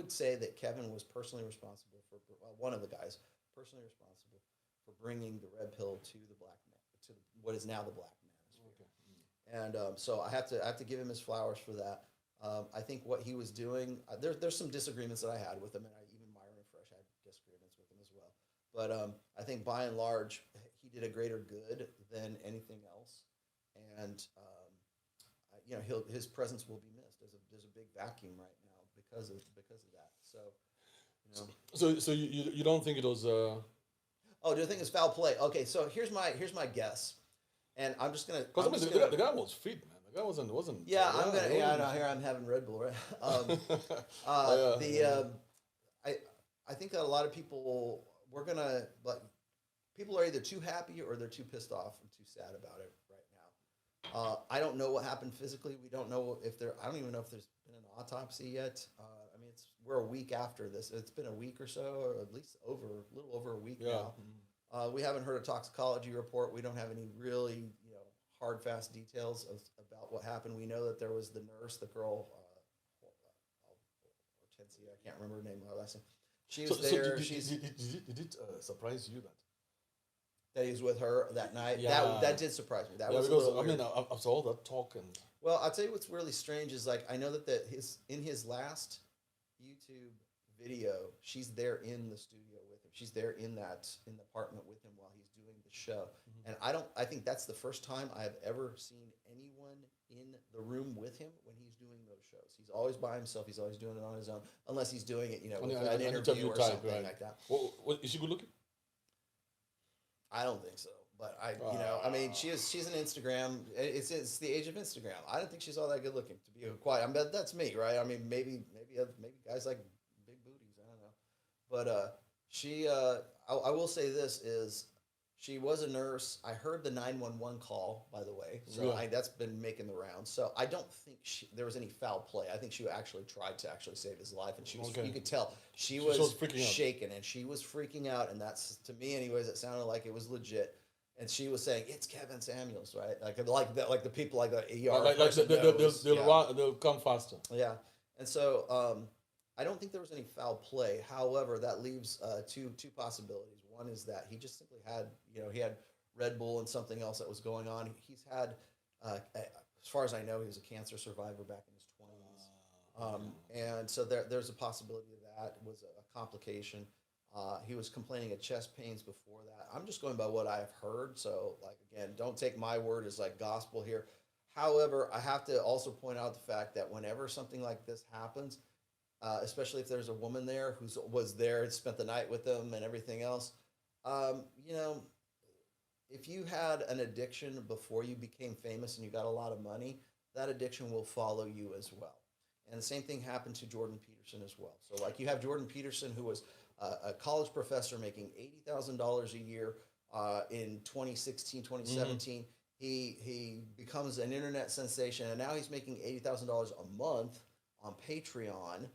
would say that Kevin was personally responsible for one of the guys personally responsible for bringing the red pill to the black man to what is now the black manosphere. Okay. And so I have to give him his flowers for that. I think what he was doing, there's some disagreements that I had with him, and even Myron Fresh had disagreements with him as well. But I think by and large, he did a greater good than anything else, and his presence will be missed. There's a big vacuum right now because of that. So, you know. So you don't think it was Oh, do you think it's foul play? Okay, so here's my guess, and I'm just gonna. because I I'm mean just the gonna guy was fit, man. The guy wasn't. Yeah, I'm yeah, gonna. he Yeah, I wasn't- know. Here I'm having Red Bull, right? yeah, The yeah. I think that a lot of people we're gonna like people are either too happy or they're too pissed off and too sad about it right now. I don't know what happened physically. We don't know if there. I don't even know if there's been an autopsy yet. I mean, we're a week after this. It's been a week or so, or at least a little over a week Yeah. now. We haven't heard a toxicology report. We don't have any really, hard, fast details about what happened. We know that there was the nurse, the girl, Hortensia, I can't remember her name, her last name. She was there. Did it surprise you That he was with her that night. Yeah. That did surprise me. That yeah, was a because little I weird. mean after all that talk and Well, I'll tell you what's really strange is like I know that in his last YouTube video, she's there in the studio with him. She's there in the apartment with him while he's doing the show. And I think that's the first time I've ever seen anyone in the room with him when he's doing those shows. He's always by himself. He's always doing it on his own, unless he's doing it, with an interview or something like that. Is she good looking? I don't think so. But I mean, she's an Instagram. It's the age of Instagram. I don't think she's all that good looking to be quiet. I mean, that's me, right? I mean, maybe guys like big booties. I don't know, but she. I will say this is. She was a nurse. I heard the 911 call, by the way. So Yeah. that's been making the rounds. So I don't think there was any foul play. I think she actually tried to save his life, and she was. Okay. You could tell she was was freaking out. shaking, and she was freaking out. And that's to me, anyways. It sounded like it was legit. And she was saying, "It's Kevin Samuels, right?" Like the people like the ER. Like person knows. they'll come faster. Yeah. And so I don't think there was any foul play. However, that leaves two possibilities. One is that he just simply had, he had Red Bull and something else that was going on. He's had, as far as I know, he was a cancer survivor back in his 20s. And so there's a possibility that was a complication. He was complaining of chest pains before that. I'm just going by what I've heard. So, like, again, don't take my word as like gospel here. However, I have to also point out the fact that whenever something like this happens, especially if there's a woman there who was there and spent the night with them and everything else, if you had an addiction before you became famous and you got a lot of money, that addiction will follow you as well. And the same thing happened to Jordan Peterson as well. So like you have Jordan Peterson, who was a college professor making $80,000 a year in 2016, 2017. He becomes an internet sensation, and now he's making $80,000 a month on Patreon,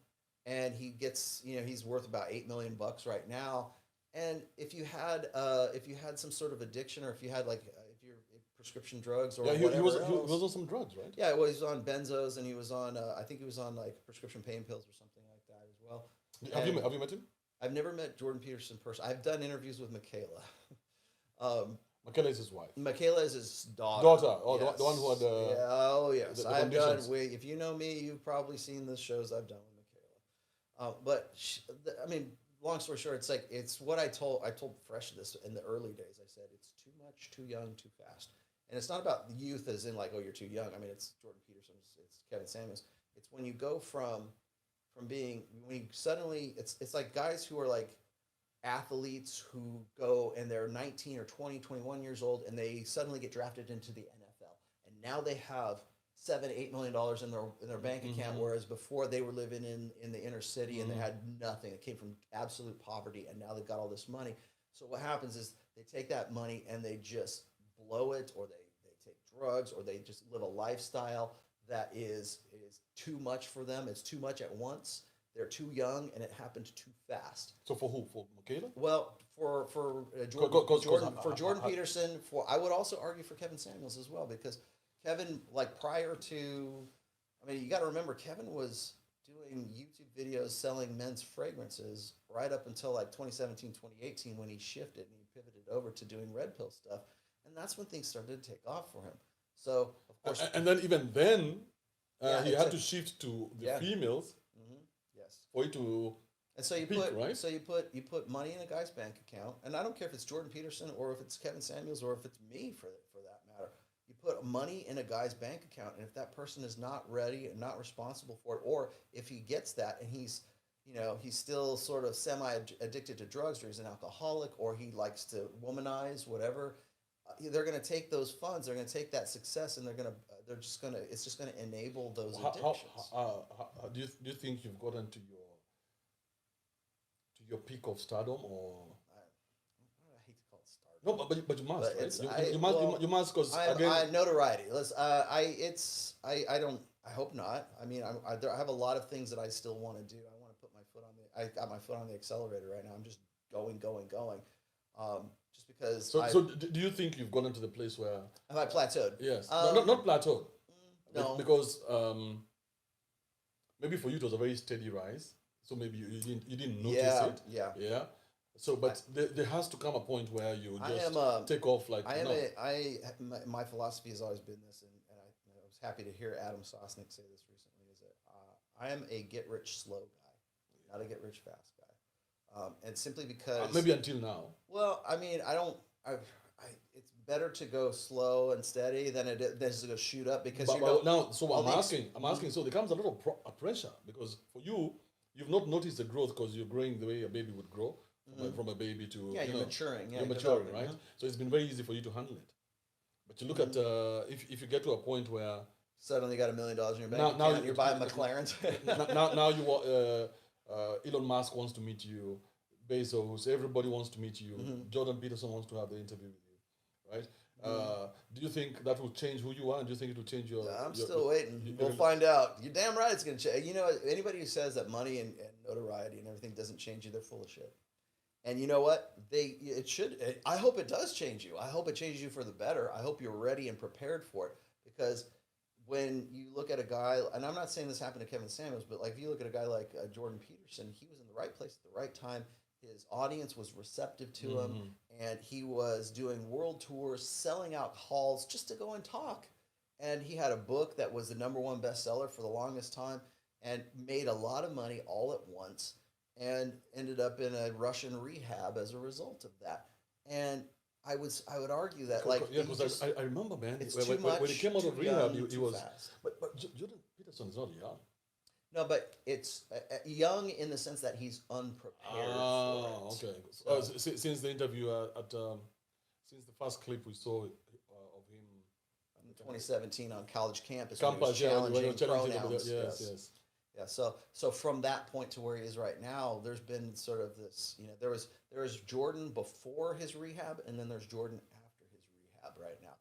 and he gets, he's worth about $8 million right now. And if you had some sort of addiction, or if you had if you're prescription drugs or He whatever was else, on some drugs, right? yeah, well, he's on benzos, and he was on I think he was on like prescription pain pills or something like that as well. Have you met him? I've never met Jordan Peterson in person. I've done interviews with Michaela. Michaela is his wife. Michaela is his daughter. Oh, Yes. the one who had the. Yeah, oh yes, the I've done. conditions. If you know me, you've probably seen the shows I've done with Michaela. But I mean, long story short, it's what I told Fresh this in the early days. I said it's too much, too young, too fast. And it's not about youth as in like, oh, you're too young. I mean, it's Jordan Peterson, it's Kevin Samuels. It's when you go from being, when you suddenly, it's like guys who are like athletes who go and they're 19 or 20, 21 years old, and they suddenly get drafted into the NFL. And now they have $7-8 million in their bank account, whereas before they were living in the inner city and they had nothing. It came from absolute poverty, and now they've got all this money. So what happens is they take that money and they just blow it, or they take drugs, or they just live a lifestyle that is too much for them. It's too much at once. They're too young, and it happened too fast. So for who? For Michaela? Well, for Jordan Peterson, I would also argue for Kevin Samuels as well, because Kevin, like prior to, I mean, you got to remember, Kevin was doing YouTube videos selling men's fragrances right up until like 2017, 2018 when he shifted and he pivoted over to doing red pill stuff. And that's when things started to take off for him. So, of course, And then even then, yeah, he had to shift to the yeah. females Yes. for it to And so you peak, put right? you put money in a guy's bank account, and I don't care if it's Jordan Peterson or if it's Kevin Samuels or if it's me for that matter. You put money in a guy's bank account, and if that person is not ready and not responsible for it, or if he gets that and he's he's still sort of semi addicted to drugs, or he's an alcoholic, or he likes to womanize, whatever, they're going to take those funds, they're going to take that success, and it's just going to enable those addictions. Do you think you've gotten to your peak of stardom, or I hate to call it stardom. no? But you must, But right? You must, because I notoriety. I don't. I hope not. I mean, I have a lot of things that I still want to do. I want to put my foot on the. I got my foot on the accelerator right now. I'm just going. Just because. So do you think you've gotten to the place where have I plateaued? yes, no, not plateaued. No, because maybe for you it was a very steady rise. So maybe you didn't notice it. Yeah. So, but there has to come a point where you just take off like. My philosophy has always been this, and I was happy to hear Adam Sosnick say this recently. Is that I am a get rich slow guy, not a get rich fast guy, and simply because maybe until now. Well, I mean, it's better to go slow and steady than it is to go shoot up because but now. So I'm asking. So there comes a lot of pressure because for you. You've not noticed the growth because you're growing the way a baby would grow, from a baby to you're maturing. You're maturing, right? So it's been very easy for you to handle it. But you look at if you get to a point where suddenly you got $1 million in your bank account, you're buying McLarens. now you Elon Musk wants to meet you, Bezos, everybody wants to meet you. Jordan Peterson wants to have the interview with you, right? Do you think that will change who you are? And do you think it will change your? I'm still waiting. We'll find out. You're damn right it's going to change. Anybody who says that money and notoriety and everything doesn't change you, they're full of shit. And you know what? It should. I hope it does change you. I hope it changes you for the better. I hope you're ready and prepared for it. Because when you look at a guy, and I'm not saying this happened to Kevin Samuels, but like if you look at a guy like Jordan Peterson, he was in the right place at the right time. His audience was receptive to him, and he was doing world tours, selling out halls just to go and talk. And he had a book that was the #1 bestseller for the longest time and made a lot of money all at once and ended up in a Russian rehab as a result of that. And I would argue that because I remember, man, it's when, too much, when he came out of rehab, he was fast. But Jordan Peterson is not young. No, but it's young in the sense that he's unprepared for it. Okay. So, since the interview since the first clip we saw of him in 2017 on college campus, challenging pronouns. Yes. Yeah. So from that point to where he is right now, there's been sort of this. There was Jordan before his rehab, and then there's Jordan after his rehab right now.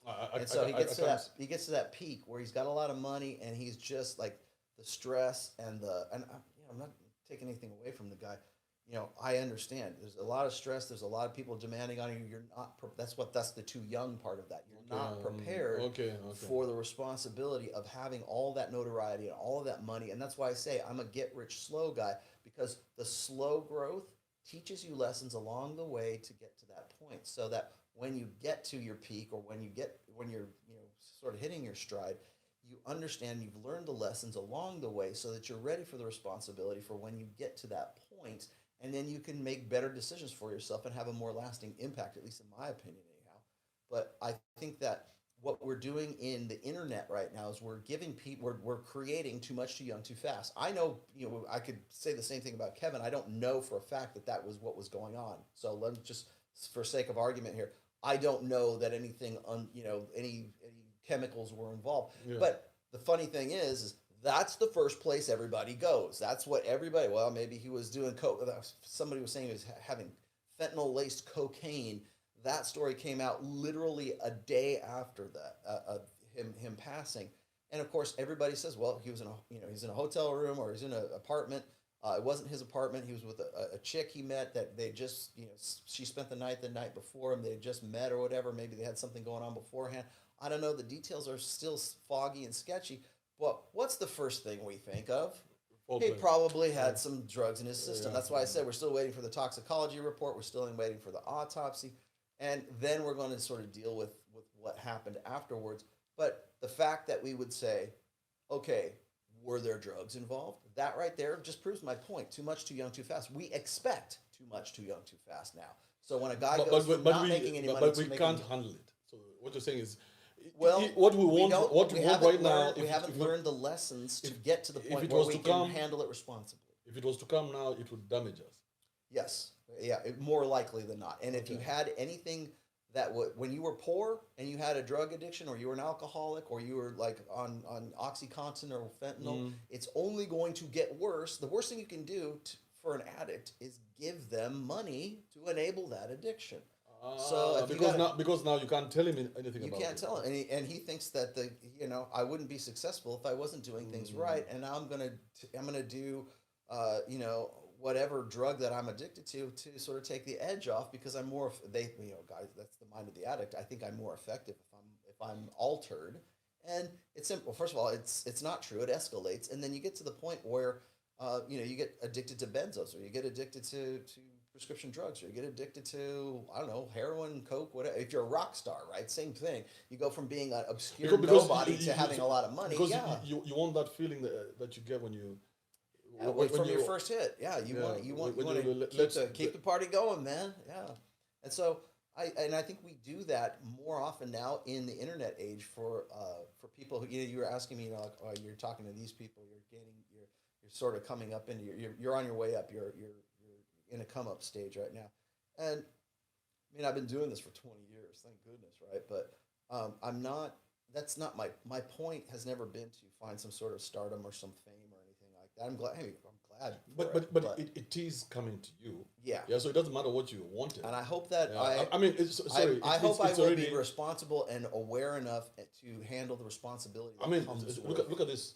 He gets to that peak where he's got a lot of money, and he's just like. The stress and I'm not taking anything away from the guy. I understand. There's a lot of stress. There's a lot of people demanding on you. You're not. That's the too young part of that. You're not prepared for the responsibility of having all that notoriety and all of that money. And that's why I say I'm a get rich slow guy, because the slow growth teaches you lessons along the way to get to that point, so that when you get to your peak or when you're sort of hitting your stride, you understand, you've learned the lessons along the way so that you're ready for the responsibility for when you get to that point, and then you can make better decisions for yourself and have a more lasting impact, at least in my opinion anyhow. But I think that what we're doing in the internet right now is we're giving people, we're creating too much too young too fast. I know, I could say the same thing about Kevin. I don't know for a fact that was what was going on. So let me just, for sake of argument here, I don't know that anything, any chemicals were involved. Yeah. But the funny thing is that's the first place everybody goes. That's what everybody, well, maybe he was doing coke. Somebody was saying he was having fentanyl-laced cocaine. That story came out literally a day after that, him passing. And of course, everybody says, well, he was he's in a hotel room or he's in an apartment. It wasn't his apartment. He was with a chick he met that they just, she spent the night before him. They had just met or whatever. Maybe they had something going on beforehand. I don't know. The details are still foggy and sketchy. But what's the first thing we think of? Okay. probably had some drugs in his system. Yeah. That's why I said we're still waiting for the toxicology report. We're still waiting for the autopsy. And then we're going to sort of deal with what happened afterwards. But the fact that we would say, okay, were there drugs involved? That right there just proves my point. Too much, too young, too fast. We expect too much, too young, too fast now. So when a guy goes from not making any money but to we making, can't handle it. So what you're saying is, well, what we want, don't- what we we want haven't right now, learned- we if haven't learned the lessons to get to the if point it where was we to can come- handle it responsibly. if it was to come now, it would damage us. Yes, yeah, more likely than not. And if you Okay. had anything that when you were poor and you had a drug addiction, or you were an alcoholic, or you were like on OxyContin or fentanyl, it's only going to get worse. The worst thing you can do for an addict is give them money to enable that addiction. So if you because now you can't tell him anything you about can't it. tell him, and he thinks that I wouldn't be successful if I wasn't doing things right, and now I'm gonna do whatever drug that I'm addicted to sort of take the edge off, because I'm more guys, that's the mind of the addict. I think I'm more effective if I'm altered, and it's simple. First of all, it's not true. It escalates, and then you get to the point where you get addicted to benzos, or you get addicted to prescription drugs, or you get addicted to, I don't know, heroin, coke, whatever. If you're a rock star, right? Same thing. You go from being an obscure nobody to having a lot of money. Because yeah. you want that feeling that you get when you From your first hit. Yeah, you want to keep the party going, man. Yeah. And so I think we do that more often now in the internet age for people who, you were asking me, like, oh, you're talking to these people, you're sort of coming up into you're on your way up, you're in a come up stage right now. And I mean, I've been doing this for 20 years, thank goodness, right? But that's not my point has never been to find some sort of stardom or some fame or anything like that. I'm glad but it is coming to you. Yeah. Yeah, so it doesn't matter what you wanted. And I hope that I mean, I hope I will be responsible and aware enough to handle the responsibility that comes with look at this.